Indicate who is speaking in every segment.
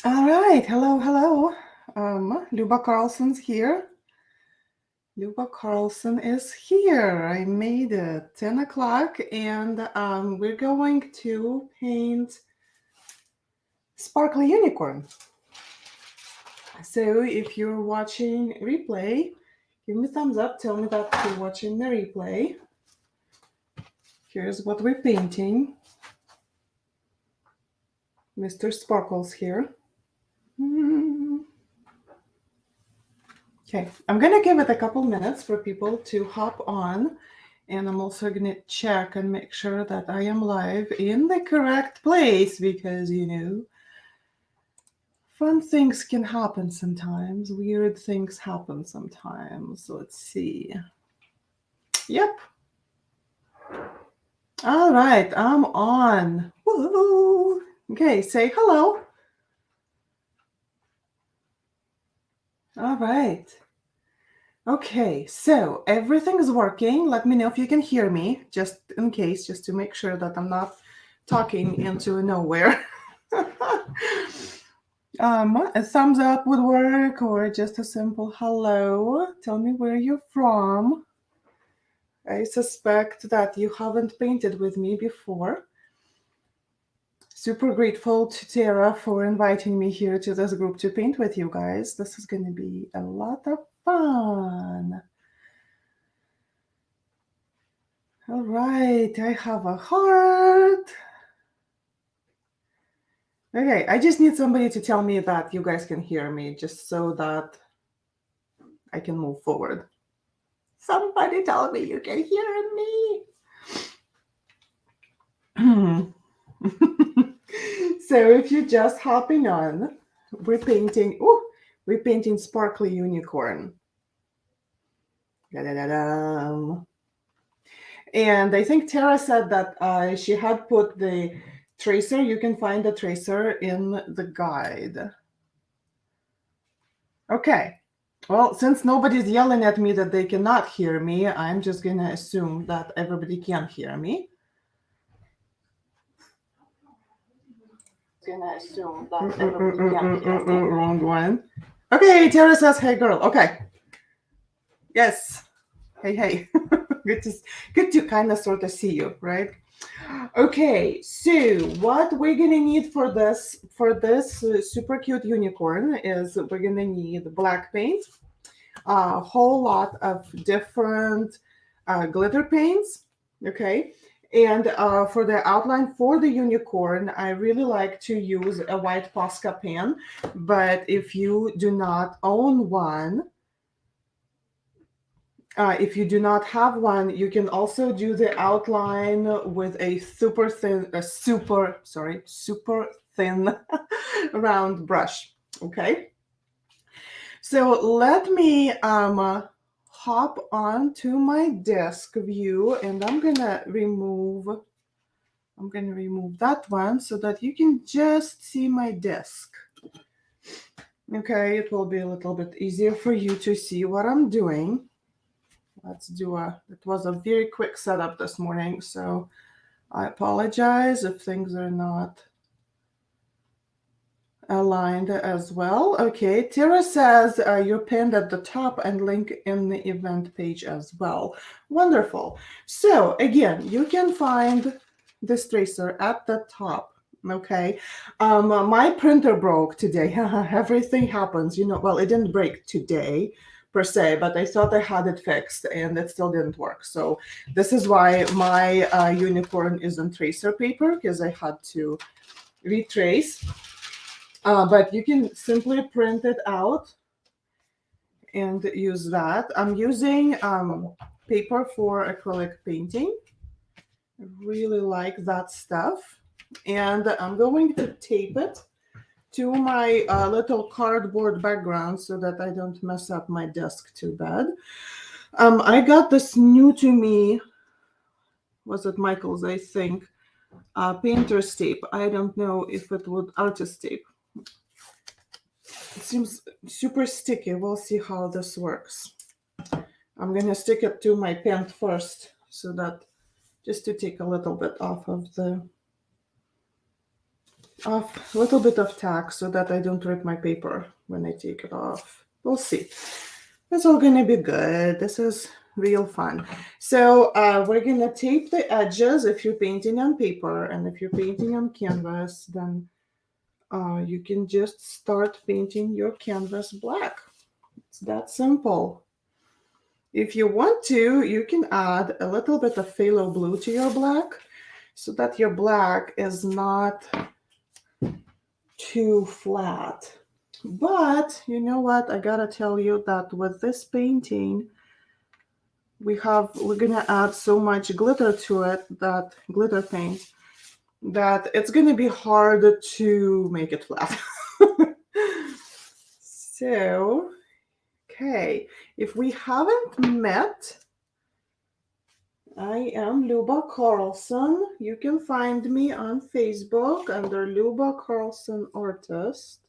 Speaker 1: All right. Hello, hello. Luba Carlson's here. Luba Carlson is here. I made it 10 o'clock and we're going to paint Sparkly Unicorn. So if you're watching replay, give me a thumbs up. Tell me that you're watching the replay. Here's what we're painting. Mr. Sparkles here. Okay, I'm gonna give it a couple minutes for people to hop on, and I'm also gonna check and make sure that I am live in the correct place because fun things can happen sometimes, weird things happen sometimes. Let's see. Yep. All right, I'm on. Woo! Okay, say hello. All right. Okay, so everything is working. Let me know if you can hear me, just in case, just to make sure that I'm not talking into nowhere. A thumbs up would work, or just a simple hello. Tell me where you're from. I suspect that you haven't painted with me before. Super grateful to Tara for inviting me here to this group to paint with you guys. This is going to be a lot of fun. All right, I have a heart. Okay, I just need somebody to tell me that you guys can hear me, just so that I can move forward. Somebody tell me you can hear me. So if you're just hopping on, we're painting Sparkly Unicorn. Da-da-da-dum. And I think Tara said that she had put the tracer. You can find the tracer in the guide. Okay. Well, since nobody's yelling at me that they cannot hear me, I'm just going to assume that everybody can hear me. Wrong one. Okay, Tara says, hey, girl. Okay. Yes. Hey. good to kind of sort of see you, right? Okay, so what we're gonna need for this super cute unicorn is we're gonna need black paint, a whole lot of different glitter paints, okay? And for the outline for the unicorn, I really like to use a white Posca pen, but if you do not own one, if you do not have one, you can also do the outline with a super thin round brush. Okay. So let me hop on to my desk view, and I'm gonna remove that one so that you can just see my desk. Okay, it will be a little bit easier for you to see what I'm doing. It was a very quick setup this morning, so I apologize if things are not aligned as well. Okay, Tara says you're pinned at the top and link in the event page as well. Wonderful. So again, you can find this tracer at the top. Okay, my printer broke today. Everything happens, well, it didn't break today per se, but I thought I had it fixed and it still didn't work. So this is why my unicorn is on tracer paper, because I had to retrace. But you can simply print it out and use that. I'm using paper for acrylic painting. I really like that stuff. And I'm going to tape it to my little cardboard background so that I don't mess up my desk too bad. I got this new to me, was it Michael's, I think, painter's tape. I don't know if it would, artist tape. It seems super sticky. We'll see how this works. I'm going to stick it to my pen first so that just to take a little bit off of the of a little bit of tack so that I don't rip my paper when I take it off. We'll see. It's all gonna be good. This is real fun. So we're gonna tape the edges if you're painting on paper, and if you're painting on canvas, then you can just start painting your canvas black. It's that simple. If you want to, you can add a little bit of phthalo blue to your black so that your black is not too flat. But you know what? I gotta tell you that with this painting, we're gonna add so much glitter to it, that glitter paint, that it's gonna be hard to make it flat. So, okay, if we haven't met, I am Luba Carlson. You can find me on Facebook under Luba Carlson Artist.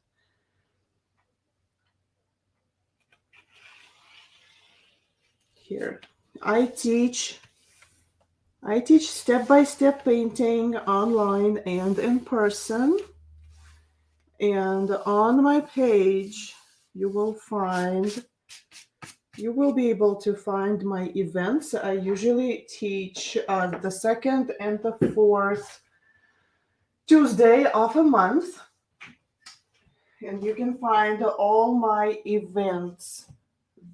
Speaker 1: Here, I teach step-by-step painting online and in person. And on my page, you will be able to find my events. I usually teach the second and the fourth Tuesday of a month. And you can find all my events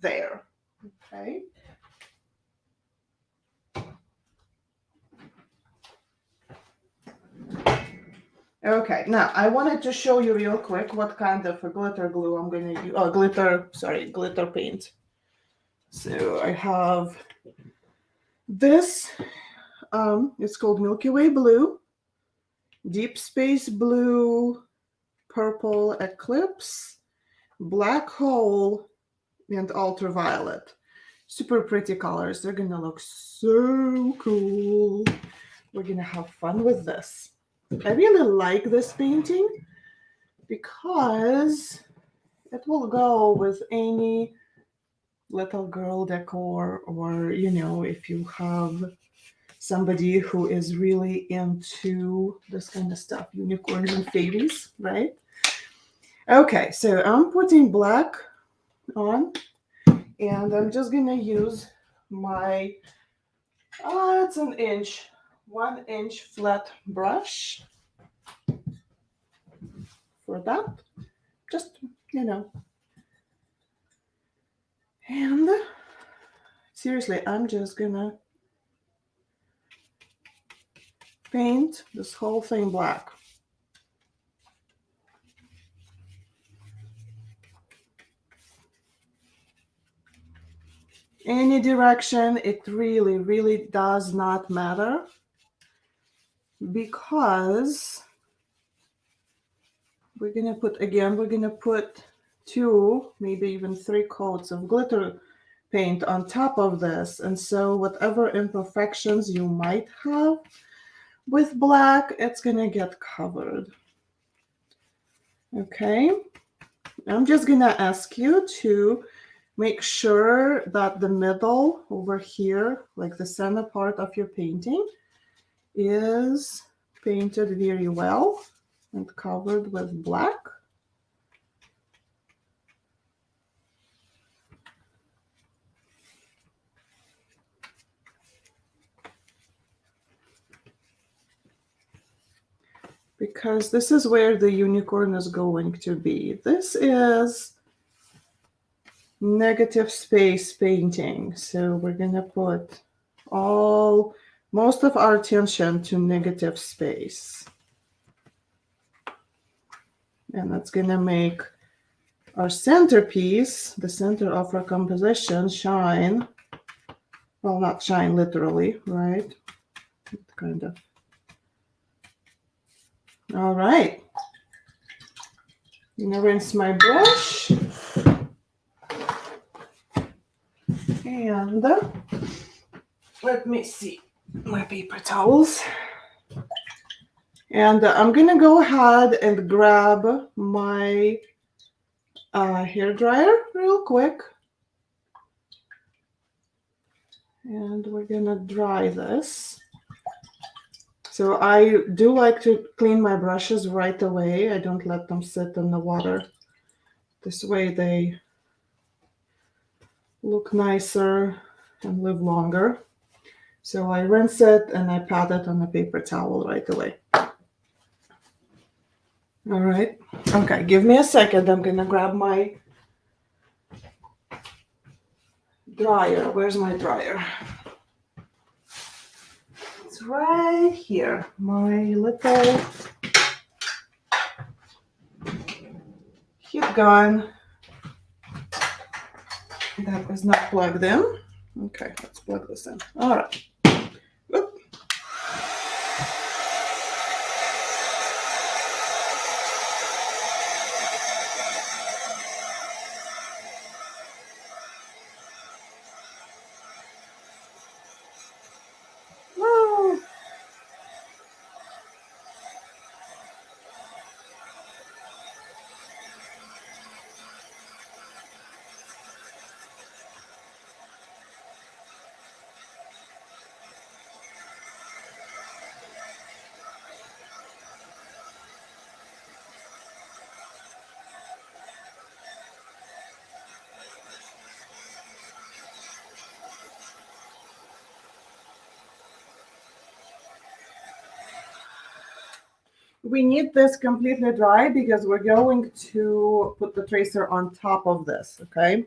Speaker 1: there. Okay. Okay, now I wanted to show you real quick what kind of a glitter glue I'm going to use. Oh, glitter paint. So I have this. It's called Milky Way Blue, Deep Space Blue, Purple Eclipse, Black Hole, and Ultraviolet. Super pretty colors. They're going to look so cool. We're going to have fun with this. I really like this painting because it will go with any little girl decor, or if you have somebody who is really into this kind of stuff, unicorns and fairies, right? Okay, so I'm putting black on, and I'm just gonna use my it's an 1-inch flat brush for that. Just and seriously, I'm just gonna paint this whole thing black. Any direction, it really, really does not matter, because we're gonna put 2, maybe even 3 coats of glitter paint on top of this, and so whatever imperfections you might have with black, it's gonna get covered. Okay, I'm just gonna ask you to make sure that the middle over here, like the center part of your painting, is painted very well and covered with black. Because this is where the unicorn is going to be. This is negative space painting. So we're going to put most of our attention to negative space. And that's going to make our centerpiece, the center of our composition, shine. Well, not shine literally, right? Kind of. All right. I'm going to rinse my brush. And let me see my paper towels. And I'm going to go ahead and grab my hair dryer real quick. And we're going to dry this. So I do like to clean my brushes right away. I don't let them sit in the water. This way they look nicer and live longer. So I rinse it and I pat it on a paper towel right away. All right. Okay, give me a second. I'm gonna grab my dryer. Where's my dryer? It's right here. My little heat gun that is not plugged in. Okay, let's plug this in. All right. Oop. Woo. We need this completely dry because we're going to put the tracer on top of this, okay?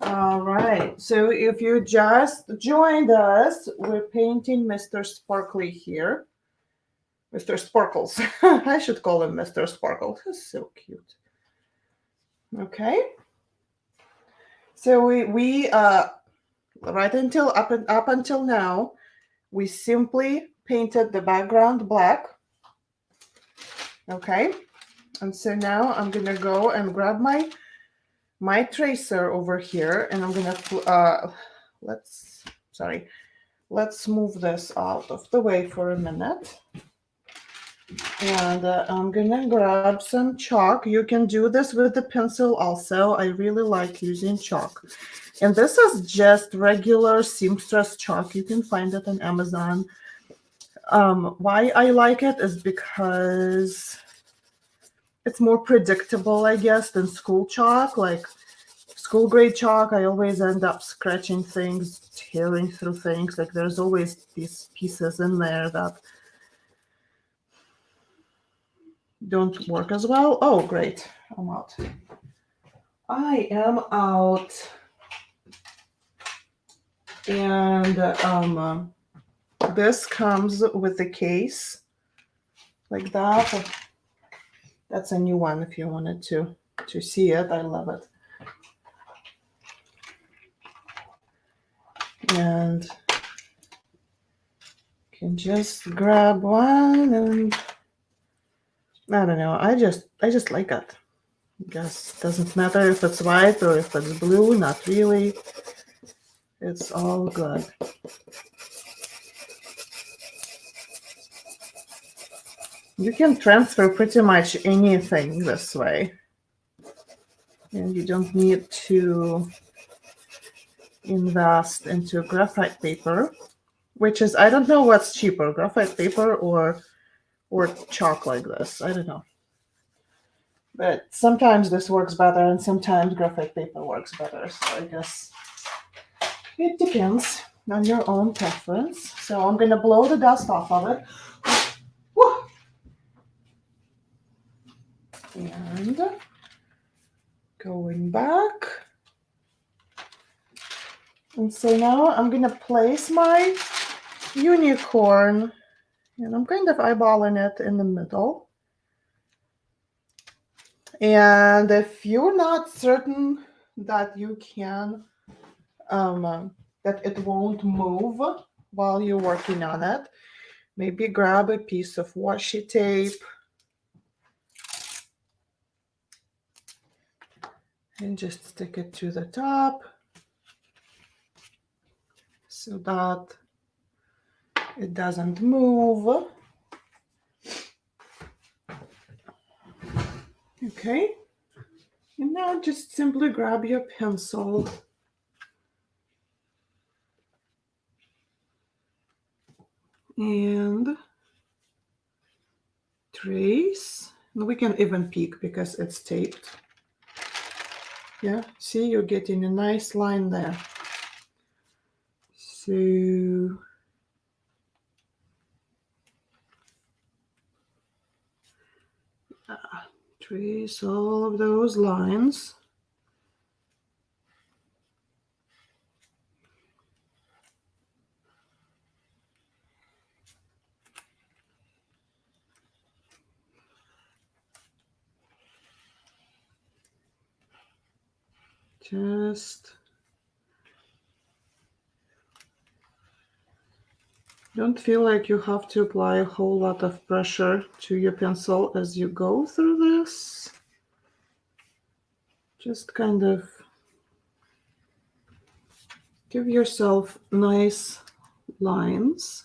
Speaker 1: All right, so if you just joined us, we're painting Mr. Sparkly here. Mr. Sparkles. I should call him Mr. Sparkle. He's so cute. Okay. So we right until up until now, we simply painted the background black. Okay. And so now I'm gonna go and grab my tracer over here, and I'm gonna let's move this out of the way for a minute. And I'm gonna grab some chalk. You can do this with the pencil also. I really like using chalk. And this is just regular seamstress chalk. You can find it on Amazon. Why I like it is because it's more predictable, I guess, than school chalk. Like school grade chalk, I always end up scratching things, tearing through things. Like there's always these pieces in there that don't work as well. Oh, great. I'm out. I am out. And this comes with a case like that. That's a new one if you wanted to see it. I love it. And you can just grab one, and I don't know. I just like it. I guess it doesn't matter if it's white or if it's blue. Not really. It's all good. You can transfer pretty much anything this way. And you don't need to invest into graphite paper, which is, I don't know what's cheaper, graphite paper or chalk like this. I don't know. But sometimes this works better and sometimes graphite paper works better. So I guess it depends on your own preference. So I'm going to blow the dust off of it. Woo! And going back. And so now I'm going to place my unicorn, and I'm kind of eyeballing it in the middle. And if you're not certain that you can that it won't move while you're working on it. Maybe grab a piece of washi tape and just stick it to the top so that it doesn't move. Okay, and now just simply grab your pencil and trace. And we can even peek because it's taped. Yeah, see, you're getting a nice line there. So trace all of those lines. Just don't feel like you have to apply a whole lot of pressure to your pencil as you go through this. Just kind of give yourself nice lines.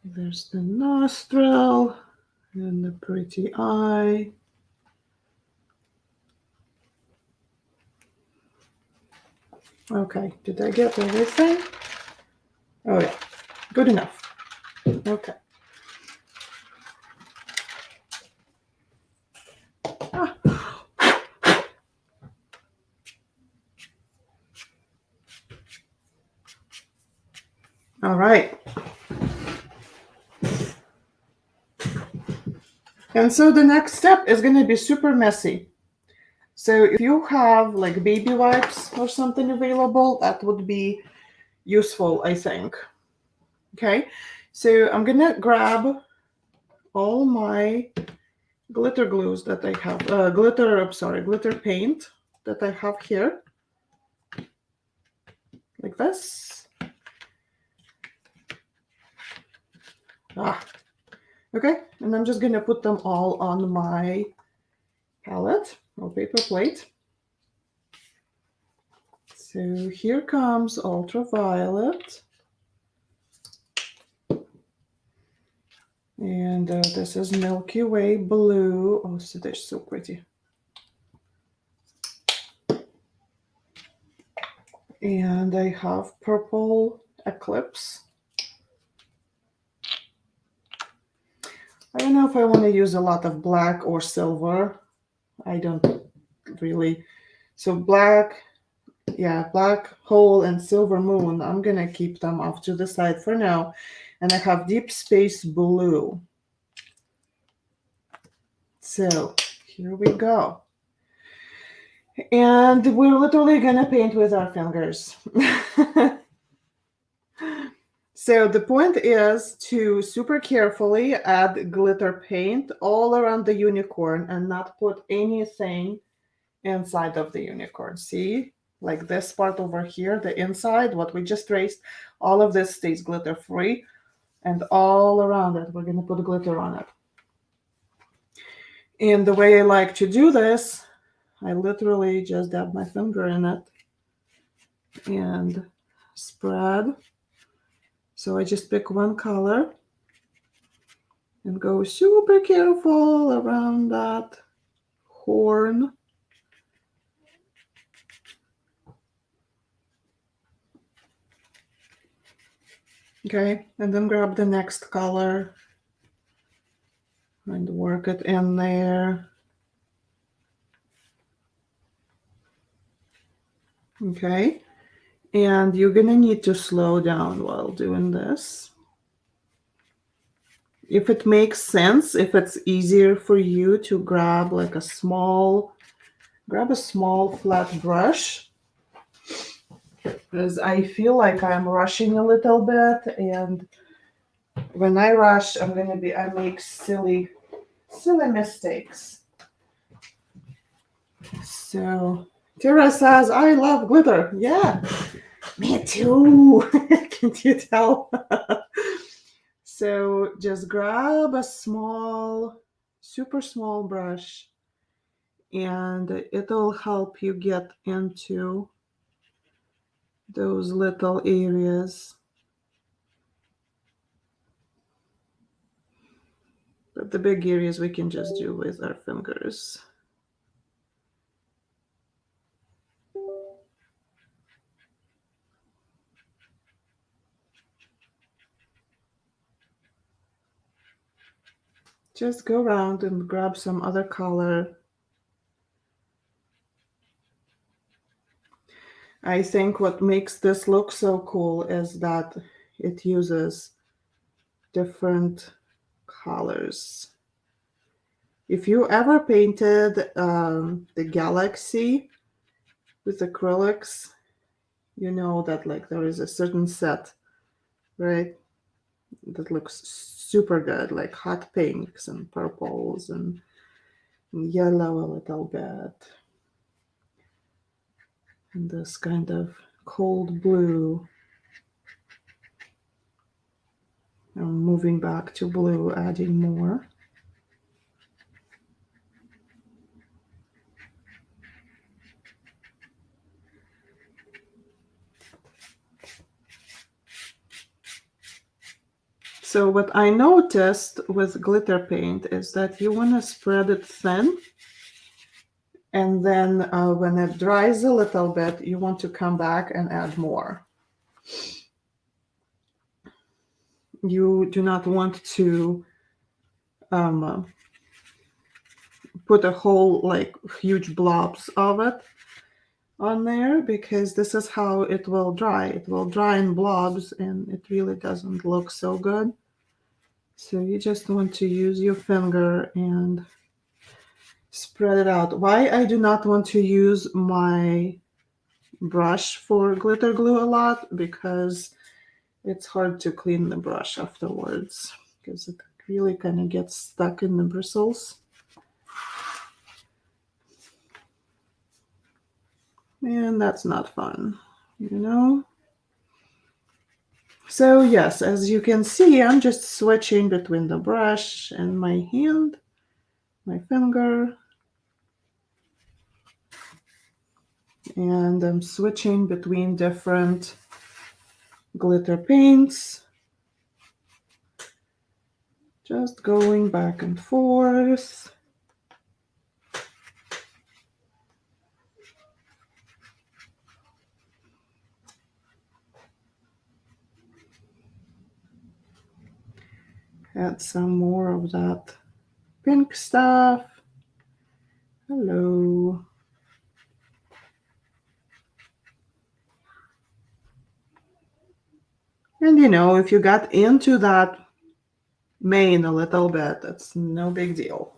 Speaker 1: There's the nostril and the pretty eye. Okay, did I get everything? Oh yeah, good enough. Okay. All right. And so the next step is going to be super messy. So if you have like baby wipes or something available, that would be useful, I think. Okay, so I'm going to grab all my glitter glues that I have, glitter paint that I have here, like this. Okay, and I'm just going to put them all on my palette or paper plate. So here comes ultraviolet. And this is Milky Way Blue. Oh, so they're so pretty. And I have Purple Eclipse. I don't know if I want to use a lot of black or silver. I don't really. So black, yeah, Black Hole and Silver Moon. I'm going to keep them off to the side for now. And I have Deep Space Blue. So here we go. And we're literally going to paint with our fingers. So the point is to super carefully add glitter paint all around the unicorn and not put anything inside of the unicorn. See, like this part over here, the inside, what we just traced, all of this stays glitter free. And all around it, we're going to put glitter on it. And the way I like to do this, I literally just dab my finger in it and spread. So I just pick one color and go super careful around that horn. Okay, and then grab the next color and work it in there. Okay, and you're gonna need to slow down while doing this. If it makes sense, if it's easier for you to grab like a small flat brush, because I feel like I'm rushing a little bit, and when I rush, I make silly Silly mistakes. So Tara says, I love glitter. Yeah, me too. Can't you tell? So just grab a small, super small brush and it'll help you get into those little areas. But the big areas we can just do with our fingers. Just go around and grab some other color. I think what makes this look so cool is that it uses different colors. If you ever painted the galaxy with acrylics, you know that like there is a certain set, right? That looks super good, like hot pinks and purples and yellow a little bit. And this kind of cold blue. I'm moving back to blue, adding more. So what I noticed with glitter paint is that you want to spread it thin, and then when it dries a little bit, you want to come back and add more. You do not want to put a whole like huge blobs of it on there, because this is how it will dry. It will dry in blobs and it really doesn't look so good. So you just want to use your finger and spread it out. Why I do not want to use my brush for glitter glue a lot, because it's hard to clean the brush afterwards because it really kind of gets stuck in the bristles. And that's not fun, you know? So yes, as you can see, I'm just switching between the brush and my hand, my finger, and I'm switching between different glitter paints, just going back and forth. Add some more of that pink stuff. Hello. And you know, if you got into that mane a little bit, that's no big deal.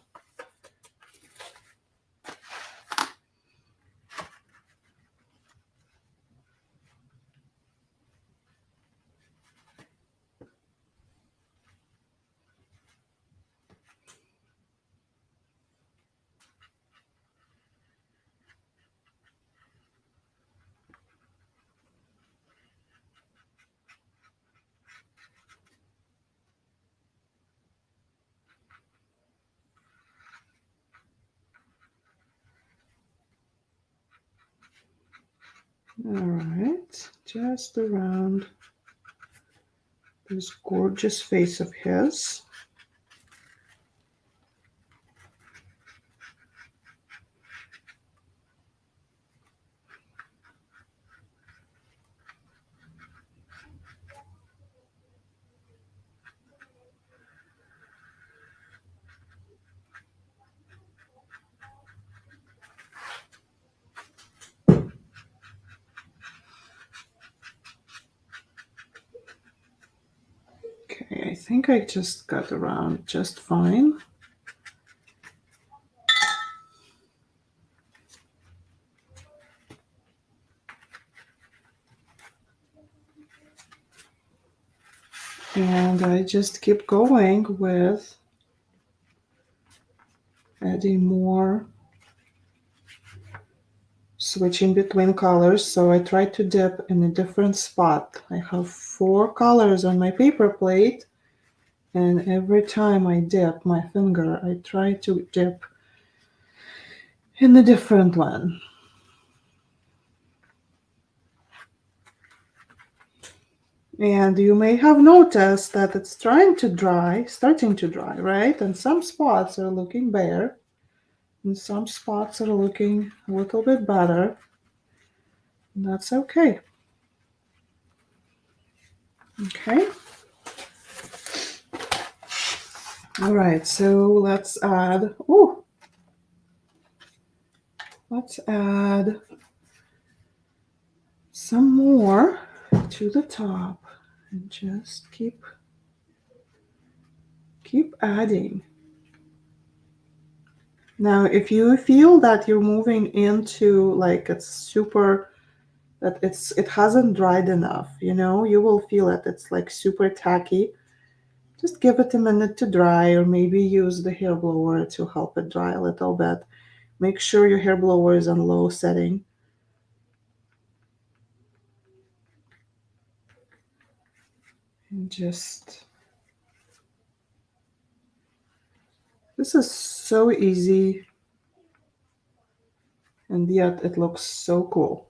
Speaker 1: All right, just around this gorgeous face of his. Okay, I think I just got around just fine. And I just keep going with adding more, switching between colors. So I try to dip in a different spot. I have 4 colors on my paper plate, and every time I dip my finger, I try to dip in a different one. And you may have noticed that it's starting to dry, right? And some spots are looking bare, and some spots are looking a little bit better. And that's okay. Okay. All right, so let's add some more to the top and just keep adding. Now, if you feel that you're moving into like it hasn't dried enough, you will feel it. It's like super tacky. Just give it a minute to dry, or maybe use the hair blower to help it dry a little bit. Make sure your hair blower is on low setting. And just, this is so easy, and yet it looks so cool.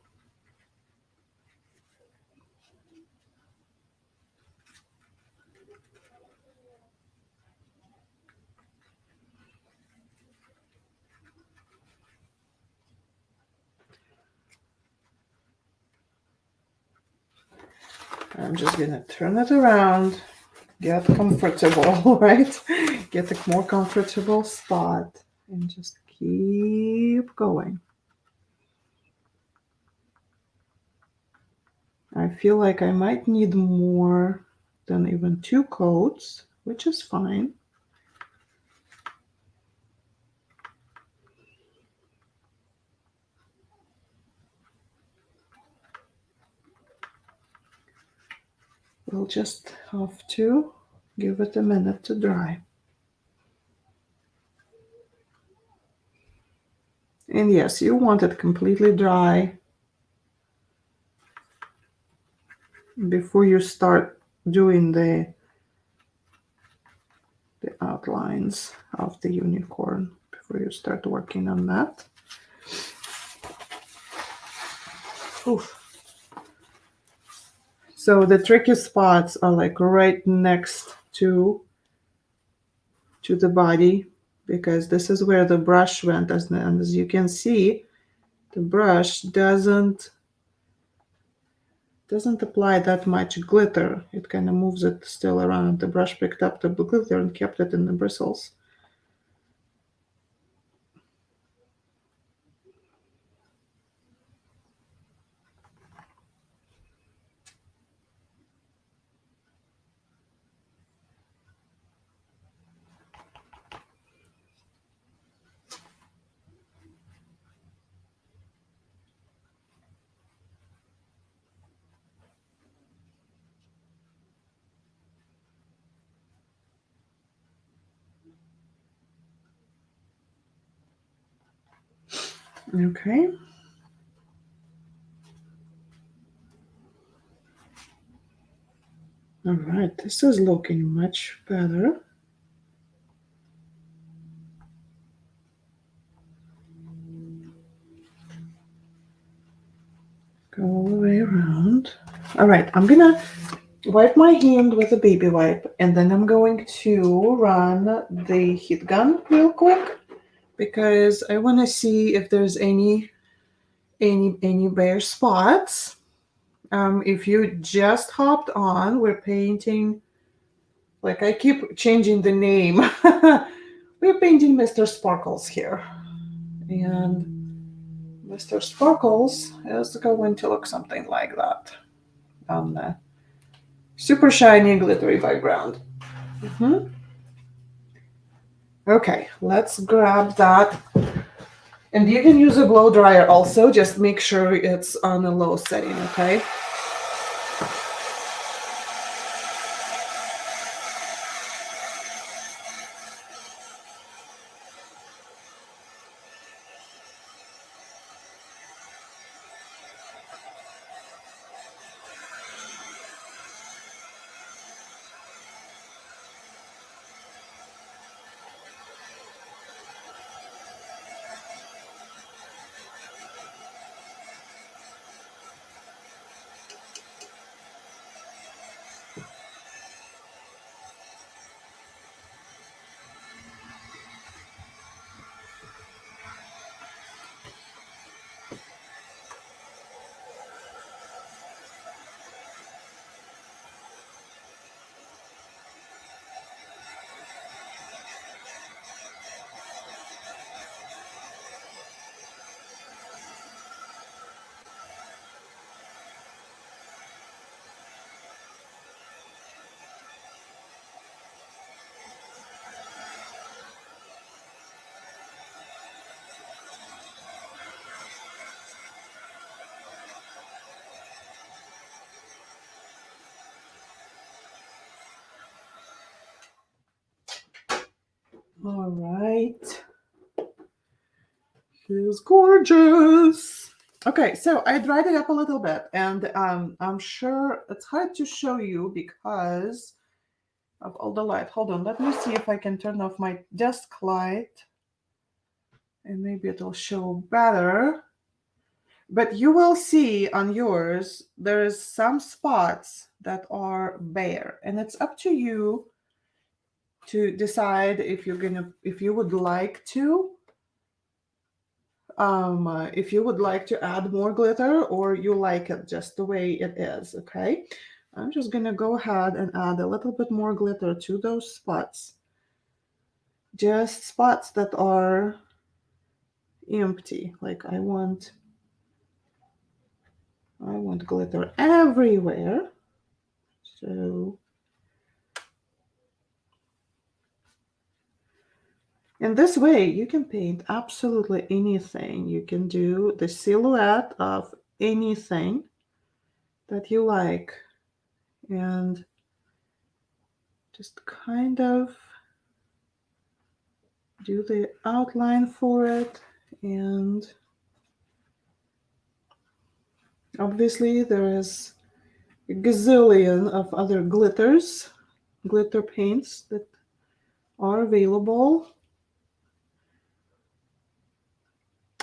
Speaker 1: I'm just gonna turn it around, get comfortable, right? Get a more comfortable spot, and just keep going. I feel like I might need more than even 2 coats, which is fine. We'll just have to give it a minute to dry. And yes, you want it completely dry before you start doing the outlines of the unicorn, before you start working on that. Oof. So the tricky spots are like right next to the body, because this is where the brush went, and as you can see, the brush doesn't apply that much glitter. It kind of moves it still around. The brush picked up the glitter and kept it in the bristles. Okay. All right, this is looking much better. Go all the way around. All right, I'm gonna wipe my hand with a baby wipe, and then I'm going to run the heat gun real quick, because I want to see if there's any bare spots. If you just hopped on, we're painting, like I keep changing the name. We're painting Mr. Sparkles here. And Mr. Sparkles is going to look something like that on the super shiny, glittery background. Okay, let's grab that. And you can use a blow dryer also, just make sure it's on a low setting, okay? All right. She's gorgeous. Okay, so I dried it up a little bit, and I'm sure it's hard to show you because of all the light. Hold on, let me see if I can turn off my desk light, and maybe it'll show better. But you will see on yours, there's some spots that are bare, and it's up to you to decide if if you would like to add more glitter, or you like it just the way it is. Okay, I'm just gonna go ahead and add a little bit more glitter to those spots, just spots that are empty. Like I want glitter everywhere. So, in this way, you can paint absolutely anything. You can do the silhouette of anything that you like, and just kind of do the outline for it. And obviously there is a gazillion of other glitter paints that are available.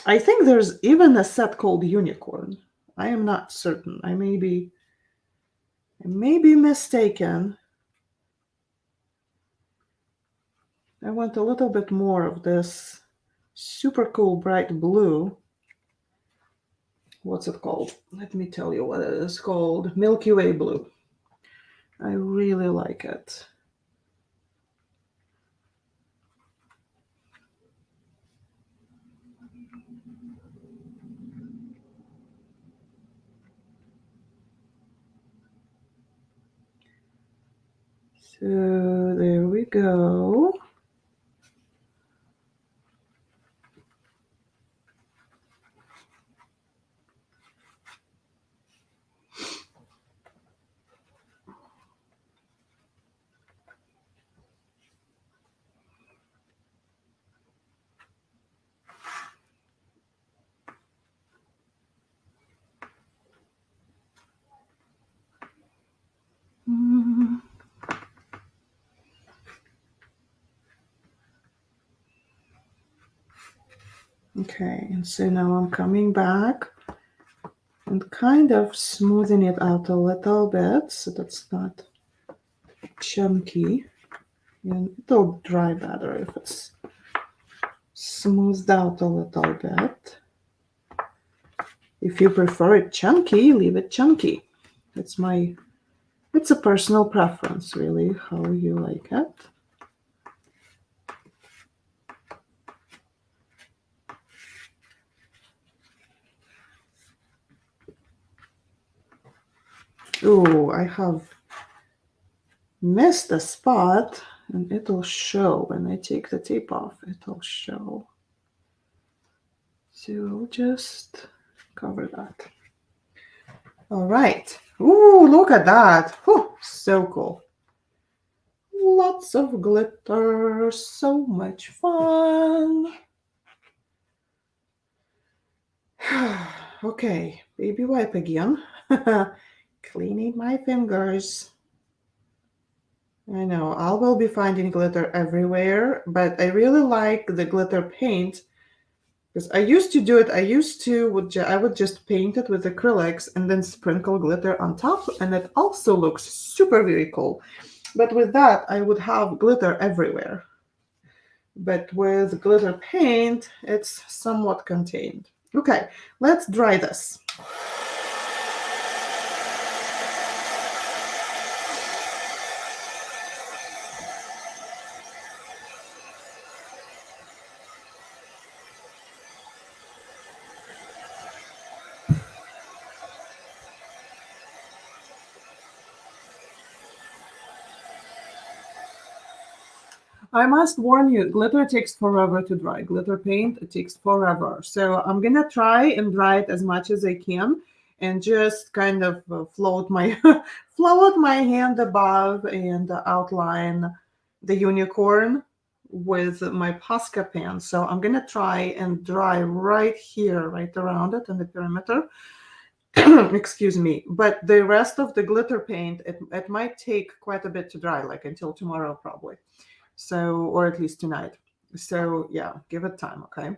Speaker 1: I think there's even a set called Unicorn. I am not certain. I may be mistaken. I want a little bit more of this super cool bright blue. What's it called? Let me tell you what it is called. Milky Way Blue. I really like it. So there we go. Okay, and so now I'm coming back and kind of smoothing it out a little bit so that's not chunky. And it'll dry better if it's smoothed out a little bit. If you prefer it chunky, leave it chunky. It's a personal preference, really, how you like it. Oh, I have missed a spot, and it'll show when I take the tape off. It'll show. So I'll just cover that. All right. Ooh, look at that. Whew, so cool. Lots of glitter. So much fun. Okay, baby wipe again. Cleaning my fingers. I know, I will be finding glitter everywhere, but I really like the glitter paint because I used to do it. I would just paint it with acrylics and then sprinkle glitter on top, and it also looks super very cool. But with that, I would have glitter everywhere. But with glitter paint, it's somewhat contained. Okay, let's dry this. I must warn you, glitter takes forever to dry. Glitter paint, it takes forever. So I'm gonna try and dry it as much as I can, and just kind of float my float my hand above and outline the unicorn with my Posca pen. So I'm going to try and dry right here, right around it in the perimeter. Excuse me. But the rest of the glitter paint, it might take quite a bit to dry, like until tomorrow probably. So, or at least tonight. So yeah, give it time, okay?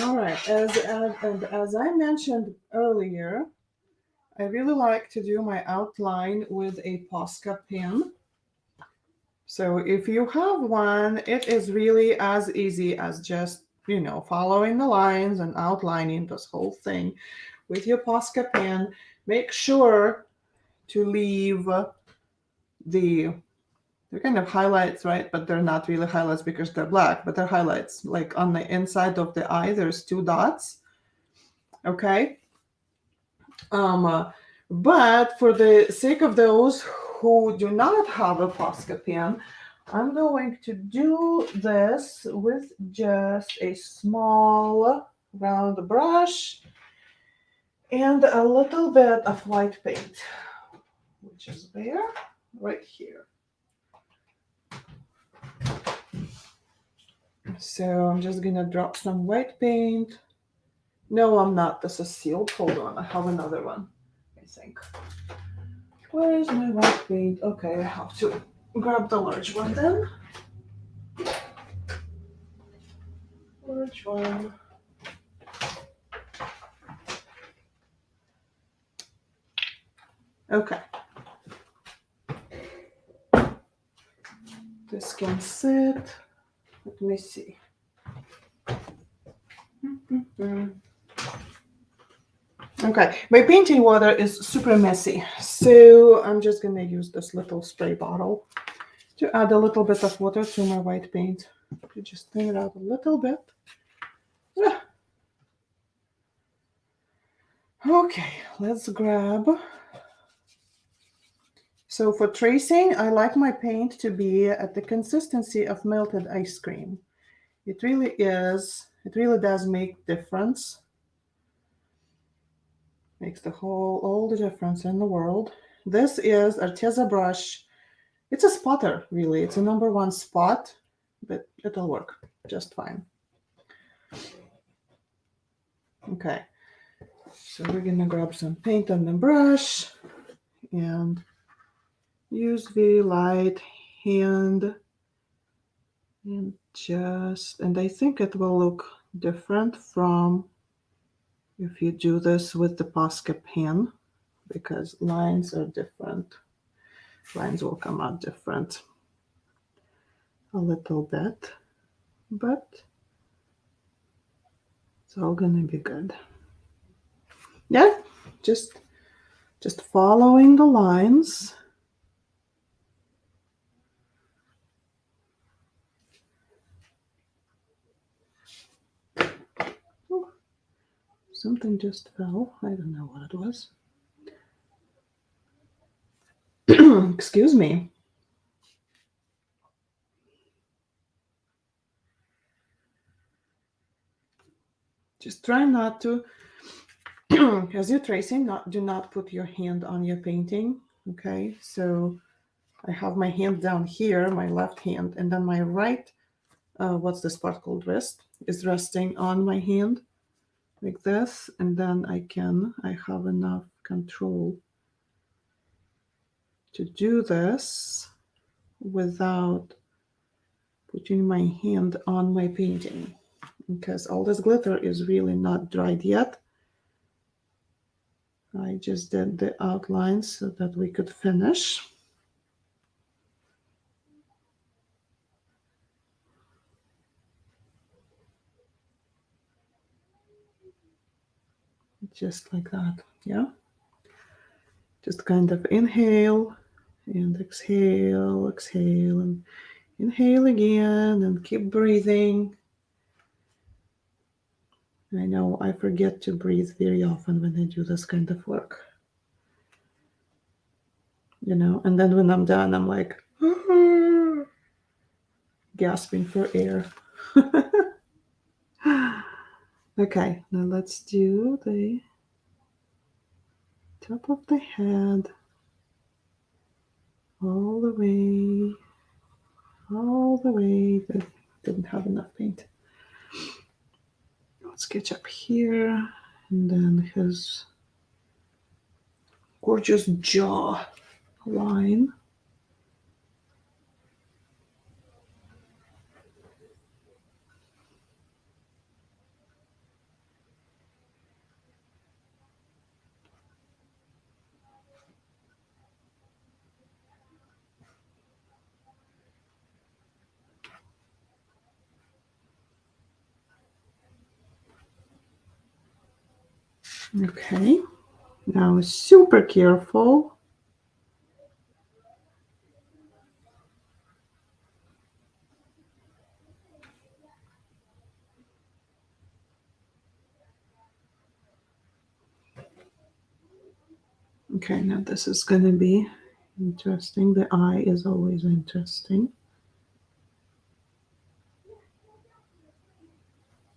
Speaker 1: All right, as I mentioned earlier, I really like to do my outline with a Posca pen. So if you have one, it is really as easy as just, following the lines and outlining this whole thing with your Posca pen. Make sure to leave the they're kind of highlights, right? But they're not really highlights because they're black, but they're highlights. Like on the inside of the eye, there's 2 dots. Okay. But for the sake of those who do not have a Posca pen, I'm going to do this with just a small round brush and a little bit of white paint, which is there, right here. So I'm just gonna drop some white paint. No, I'm not. This is sealed. Hold on, I have another one, I think. Where is my white paint? Okay, I have to grab the large one then. Large one. Okay. This can sit. Let me see. Okay, my painting water is super messy, so I'm just gonna use this little spray bottle to add a little bit of water to my white paint to just thin it out a little bit. Okay, let's grab. So for tracing, I like my paint to be at the consistency of melted ice cream. It really is. It really does make difference. Makes all the difference in the world. This is Arteza brush. It's a spotter, really. It's a #1 spot, but it'll work just fine. Okay, so we're gonna grab some paint on the brush and use the light hand and I think it will look different from if you do this with the Posca pen, because lines are different. Lines will come out different a little bit, but it's all gonna be good. Yeah, just following the lines. Something just fell. I don't know what it was. Excuse me. Just try not to, as you're tracing, do not put your hand on your painting. Okay, so I have my hand down here, my left hand, and then my right, what's this part called, wrist, is resting on my hand like this, and then I have enough control to do this without putting my hand on my painting, because all this glitter is really not dried yet. I just did the outlines so that we could finish. Just like that, yeah? Just kind of inhale and exhale, exhale, and inhale again, and keep breathing. I know I forget to breathe very often when I do this kind of work. You know, and then when I'm done, I'm like, gasping for air. Okay, now let's do the top of the head all the way, all the way. Didn't have enough paint. Let's sketch up here, and then his gorgeous jaw line. Okay, now super careful. Okay, now this is going to be interesting. The eye is always interesting.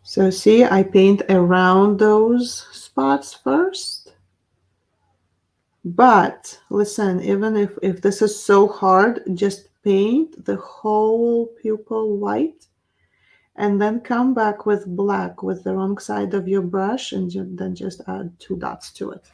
Speaker 1: So see, I paint around those spots first. But listen, even if this is so hard, just paint the whole pupil white and then come back with black with the wrong side of your brush, and then just add 2 dots to it.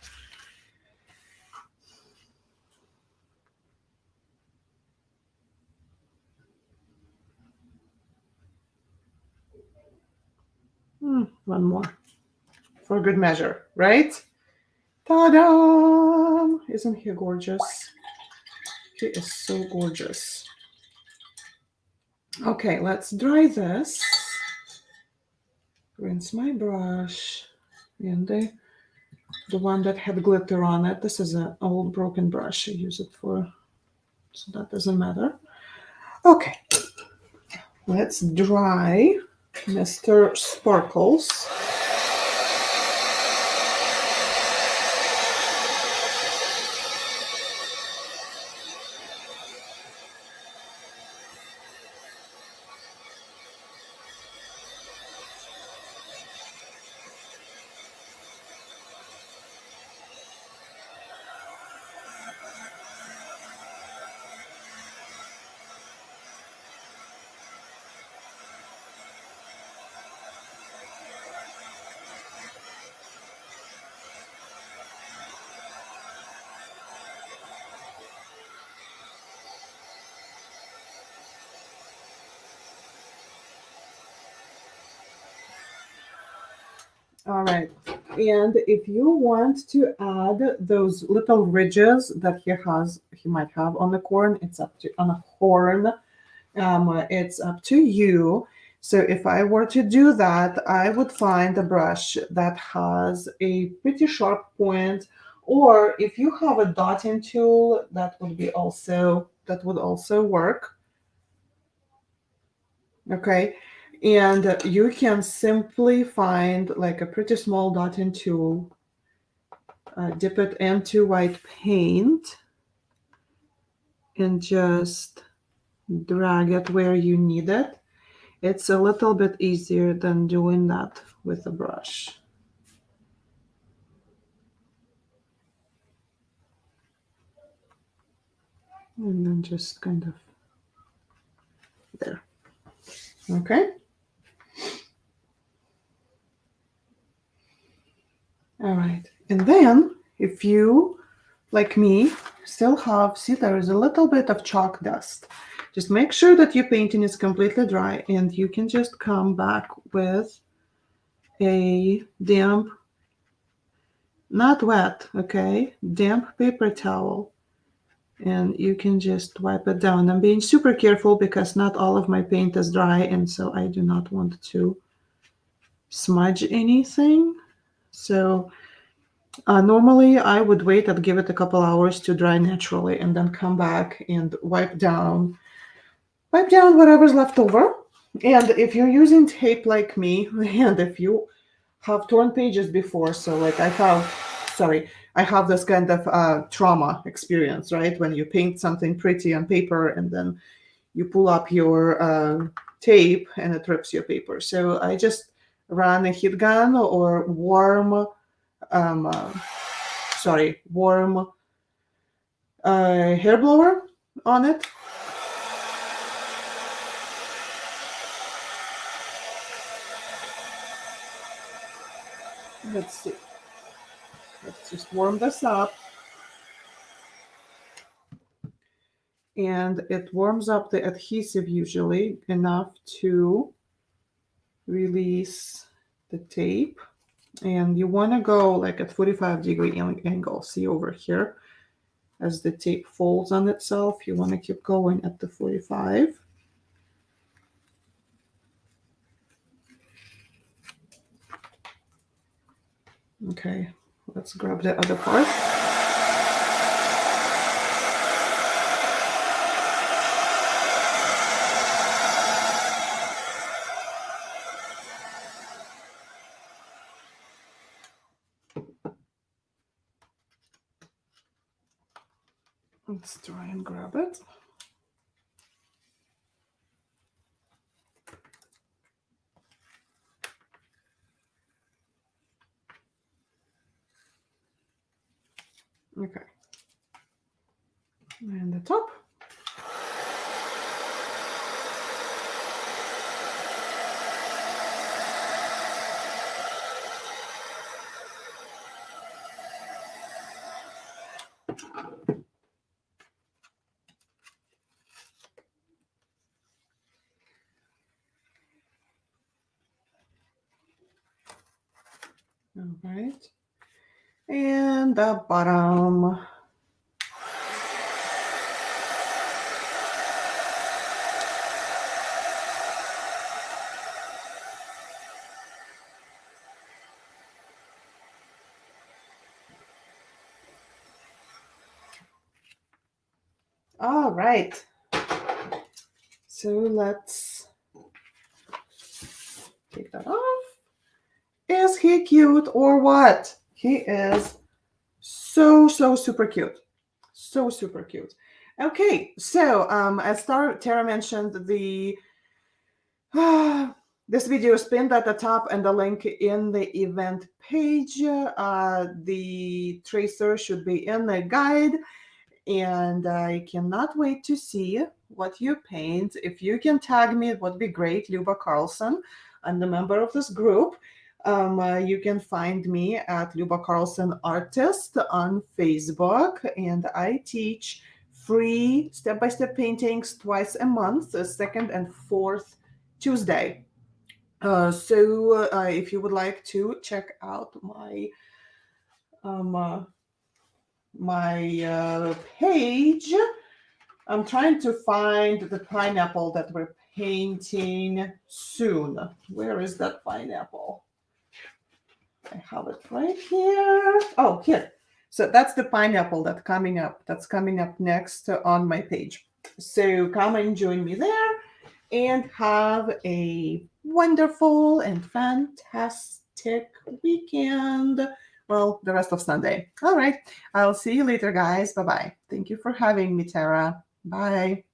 Speaker 1: One more for good measure, right? Ta-da! Isn't he gorgeous? He is so gorgeous. Okay, let's dry this. Rinse my brush, and the one that had glitter on it. This is an old broken brush. I use it for, so that doesn't matter. Okay, let's dry Mr. Sparkles. All right. And if you want to add those little ridges that he might have on the corn, it's up to on a horn. It's up to you. So if I were to do that, I would find a brush that has a pretty sharp point, or if you have a dotting tool, that would also work. Okay. And you can simply find like a pretty small dotting tool, dip it into white paint, and just drag it where you need it. It's a little bit easier than doing that with a brush. And then just kind of there. Okay. All right. And then if you, like me, still have, see, there is a little bit of chalk dust. Just make sure that your painting is completely dry, and you can just come back with a damp, not wet, okay, damp paper towel, and you can just wipe it down. I'm being super careful because not all of my paint is dry, and so I do not want to smudge anything. So normally I would wait and give it a couple hours to dry naturally and then come back and wipe down whatever's left over. And if you're using tape like me, and if you have torn pages before, so like I have this kind of trauma experience, right? When you paint something pretty on paper and then you pull up your tape and it rips your paper. So I just run a heat gun or warm hair blower on it. Let's see. Let's just warm this up. And it warms up the adhesive usually enough to release the tape. And you want to go like at 45-degree angle. See over here, as the tape folds on itself, you want to keep going at the 45. Okay, let's grab the other part. Let's try and grab it. Okay. And the top. All right. And the bottom. All right. So let's take that off. Is he cute or what? He is so super cute. So super cute. Okay, so as Tara mentioned, the this video is pinned at the top and the link in the event page. The tracer should be in the guide, and I cannot wait to see what you paint. If you can tag me, it would be great. Luba Carlson. I'm the member of this group. You can find me at Luba Carlson Artist on Facebook, and I teach free step-by-step paintings twice a month, the second and fourth Tuesday. So if you would like to check out my page, I'm trying to find the pineapple that we're painting soon. Where is that pineapple? I have it right here. Oh, here. So that's the pineapple that's coming up. That's coming up next on my page. So come and join me there. and have a wonderful and fantastic weekend. Well, the rest of Sunday. All right. I'll see you later, guys. Bye bye. Thank you for having me, Tara. Bye.